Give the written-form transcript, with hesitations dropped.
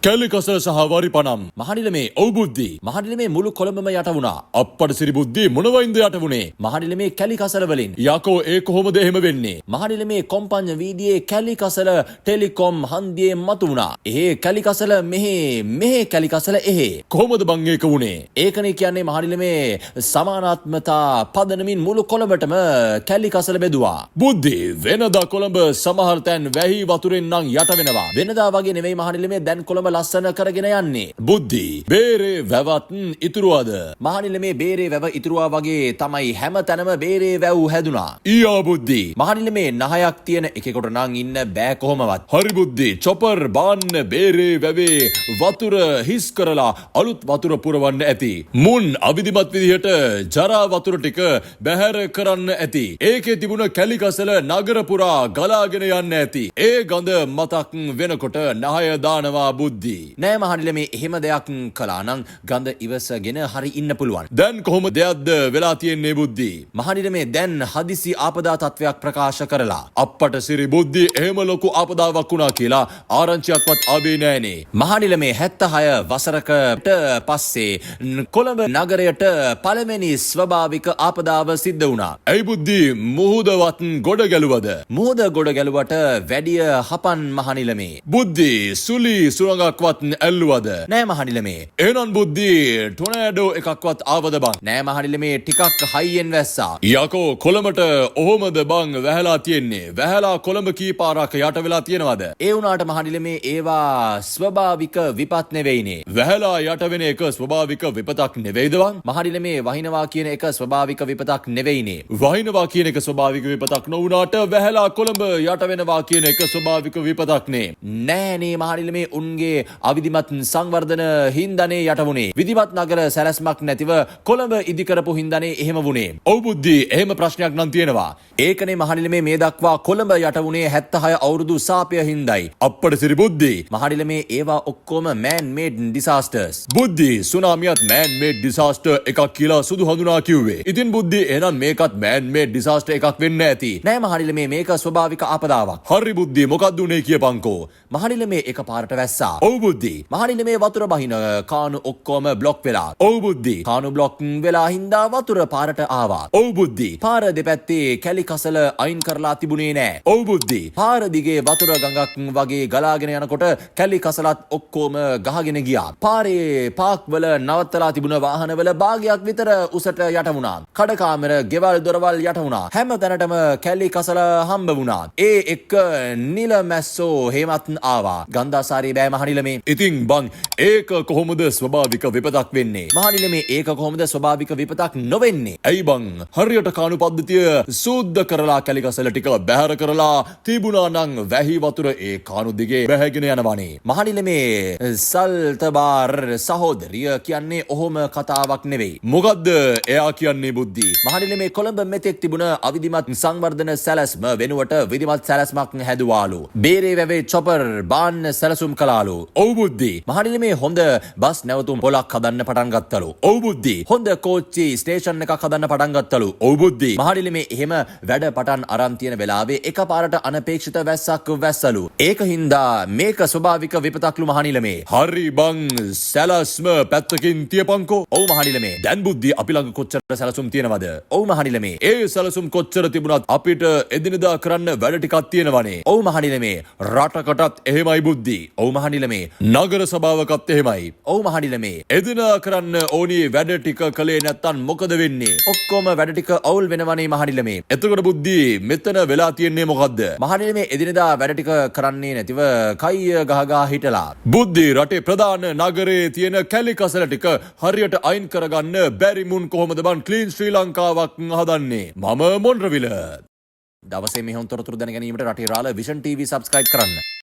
කැලිකසල සහ වරිපනම් මහනිලමේ ඔව් බුද්ධි මහනිලමේ මුළු කොළඹම යට වුණා. අප්පඩසිරි බුද්ධි මොනවයින්ද යට වුණේ? මහනිලමේ කැලිකසල වලින්. යකෝ ඒ කොහොමද එහෙම වෙන්නේ? මහනිලමේ කොම්පඤ්ඤ වීදියේ කැලිකසල ටෙලිකොම් හන්දියේ මතු වුණා. එහෙ කැලිකසල මෙහෙ කැලිකසල එහෙ. කොහොමද බං ඒක වුණේ? ඒකනේ කියන්නේ මහනිලමේ සමානාත්මතා පදනමින් මුළු කොළඹටම කැලිකසල බෙදුවා. බුද්ධි වෙනදා කොළඹ සමහර තැන් වැහි වතුරෙන් නම් යට වෙනවා. වෙනදා වගේ නෙවෙයි මහනිලමේ දැන් කොළඹ ලස්සන කරගෙන යන්නේ. බුද්ධි බේරේ වැවත් ඉතුරුවද? මහනිලමේ බේරේ වැව ඉතුරුවා වගේ තමයි හැම තැනම බේරේ වැව් හැදුනා. ඊයා බුද්ධි මහනිලමේ නහයක් තියෙන එකෙකුට නම් ඉන්න බෑ කොහොමවත්. හරි බුද්ධි චොපර් බාන්න බේරේ වැවේ වතුර හිස් කරලා අලුත් වතුර පුරවන්න ඇති. මුන් අවිධිමත් විදිහට ජරා වතුර ටික බැහැර කරන්න ඇති. ඒකේ තිබුණ කැලිකසල නගර පුරා ගලාගෙන යන්න ඇති. ඒ ගඳ මතක් වෙනකොට නහය දානවා බුද්ධි. නෑ මහනිලමේ එහෙම දෙයක් කළා නම් ගඳ ඉවසගෙන හරි ඉන්න පුළුවන්. දැන් කොහොම දෙයක්ද වෙලා තියෙන්නේ බුද්ධි? මහනිලමේ දැන් හදිසි ආපදා තත්වයක් ප්‍රකාශ කරලා අප්පට සිරි බුද්ධි එහෙම ලොකු ආපදාවක් වුණා කියලා ආරංචියක්වත් ආවේ නෑනේ. මහනිලමේ 76 වසරකට පස්සේ කොළඹ නගරයට පළවෙනි ස්වභාවික ආපදාව සිද්ධ වුණා. ඇයි බුද්ධි මුහුදවත් ගොඩ ගැලුවද? මුහුද ගොඩ ගැලුවට වැඩිය හපන් මහනිලමේ. බුද්ධි සුලි සුරඟක්වත් ඇල්ලුවද? නෑ මහනිලමේ. එහෙනම් බුද්ධි ටොනෑඩෝ එකක්වත් ආවද බං? නෑ මහනිලමේ ටිකක් හයියෙන් වැස්සා. යකෝ කොළඹට ඔහොමද බං වැහලා තියෙන්නේ? වැහලා කොළඹ කී පාරක් යට වෙලා තියෙනවද? ඒ වුණාට මහනිලමේ ඒවා ස්වභාවික විපත් නෙවෙයිනේ. වැහලා යට වෙන එක ස්වභාවික විපතක් නෙවෙයිද බං? මහනිලමේ වහිනවා කියන එක ස්වභාවික විපතක් නෙවෙයිනේ. වහිනවා කියන එක ස්වභාවික විපතක් නොවුනාට වැහලා කොළඹ යට වෙනවා කියන එක ස්වභාවික විපතක් නේ. නෑනේ මහනිලමේ උන්ගේ අවිධිමත් සංවර්ධන හින්දානේ යට වුණේ. විධිමත් නගර සැලැස්මක් නැතිව කොළඹ ඉදි කරපු හින්දානේ එහෙම වුණේ. ඔව් බුද්ධි එහෙම ප්‍රශ්නයක් නම් තියෙනවා. ඒකනේ මහනිලමේ මේ දක්වා කොළඹ යට වුණේ 76 අවුරුදු සාපය හින්දායි. අප්පට සිරි බුද්ධි මහනිලමේ ඒවා ඔක්කොම man made disasters. බුද්ධි සුනාමියත් man made disaster එකක් කියලා සුදු හඳුනා කිව්වේ. ඉතින් බුද්ධි එහෙනම් මේකත් man made disaster එකක් වෙන්න ඇති. නෑ මහනිලමේ මේක ස්වභාවික ආපදාවක්. හරි බුද්ධි මොකක්ද උනේ කියපන්කෝ. මහනිලමේ එක පාරට වැස්සා. ඔව් බුද්ධි මහනිලමේ වතුර බහින කානු ඔක්කොම බ්ලොක් වෙලා. ඔව් බුද්ධි කානු බ්ලොක් වෙලා හින්දා වතුර පාරට ආවා. ඔව් බුද්ධි පාර දෙපැත්තේ කැලිකසල අයින් කරලා තිබුණේ නෑ. ඔව් බුද්ධි පාර දිගේ වතුර ගඟක් වගේ ගලාගෙන යනකොට කැලිකසලත් ඔක්කොම ගහගෙන ගියා. පාරේ පාක් වල නවත්තලා තිබුණ වාහනවල භාගයක් විතර උසට යට වුණා. කඩකාමර ගෙවල් දොරවල් යට වුණා. හැම තැනටම කැලිකසල හම්බ වුණා. ඒ එක්ක නිල මැස්සෝ හේමත් ආවා. ගන්ධාසාරී බෑ මහනිලමේ. ඉතින් බං ඒක කොහොමද ස්වභාවික විපතක් වෙන්නේ? මහනිලමේ ඒක කොහොමද ස්වභාවික විපතක් නොවෙන්නේ? ඇයි බං හරියට කානු පද්ධතිය සූද්ධ කරලා කැලිකසල ටික බැහැර කරලා තිබුණා නම් වැහි වතුර ඒ කානු දිගේ බැහැගෙන යනවනේ. මහනිලමේ සල්තබාර් සහෝදරිය කියන්නේ ඔහොම කතාවක් නෙවෙයි. මොකද්ද එයා කියන්නේ බුද්ධි? මහනිලමේ කොළඹ මෙතෙක් තිබුණ අවිධිමත් සංවර්ධන සැලැස්ම වෙනුවට විධිමත් සැලැස්මක් හැදුවාලු. බේරේ වැවේ චොපර් බාන්න සැලසුම් කළාලු. ඔව් බුද්ධි මහනිලමේ හොඳ බස් නැවතුම් පොලක් හදන්න පටන් ගත්තලු. ඔව් බුද්ධි හොඳ කෝච්චි ස්ටේෂන් එකක් හදන්න පටන් ගත්තලු. ඔව් බුද්ධි මහනිලමේ එහෙම වැඩ පටන් අරන් තියෙන වෙලාවේ එකපාරට අනපේක්ෂිත වැස්සක් වැස්සලු. ඒක හින්දා මේක ස්වභාවික විපතක්ලු මහනිලමේ. හරි බං සැලස්ම පැත්තකින් තියපන්කෝ. ඔව් මහනිලමේ දැන් බුද්ධි අපි ළඟ කොච්චර සැලසුම් තියෙනවද? ඔව් මහනිලමේ ඒ සැලසුම් කොච්චර තිබුණත් අපිට එදිනෙදා කරන්න වැඩ ටිකක් තියෙනවනේ. ඔව් මහනිලමේ රටකටත් එහෙමයි බුද්ධි. ඔව් මහනිලමේ නගර සභාවකත් එහෙමයි. ඔව් මහනිලමේ එදිනෙදා කරන්න ඕනි වැඩ ටික කළේ නැත්තම් මොකද වෙන්නේ? ඔක්කොම වැඩ ටික අවුල් වෙනවනේ මහනිලමේ. එතකොට බුද්ධි මෙතන වෙලා තියෙන්නේ මොකද්ද? මහනිලමේ එදිනෙදා වැඩ ටික කරන්නේ නැතිව කයිය ගහගා හිටලා. බුද්ධි රටේ ප්‍රධාන නගරේ තියෙන කැලිකසල ටික හරියට අයින් කරගන්න බැරි මුන් කොහොමද බන් ක්ලීන් ශ්‍රී ලංකාවක් හදන්නේ? මම මොන්රවිල. දවසේ මෙහෙම තොරතුරු දැන ගැනීමට රටේ රාළ විෂන් TV සබ්ස්ක්‍රයිබ් කරන්න.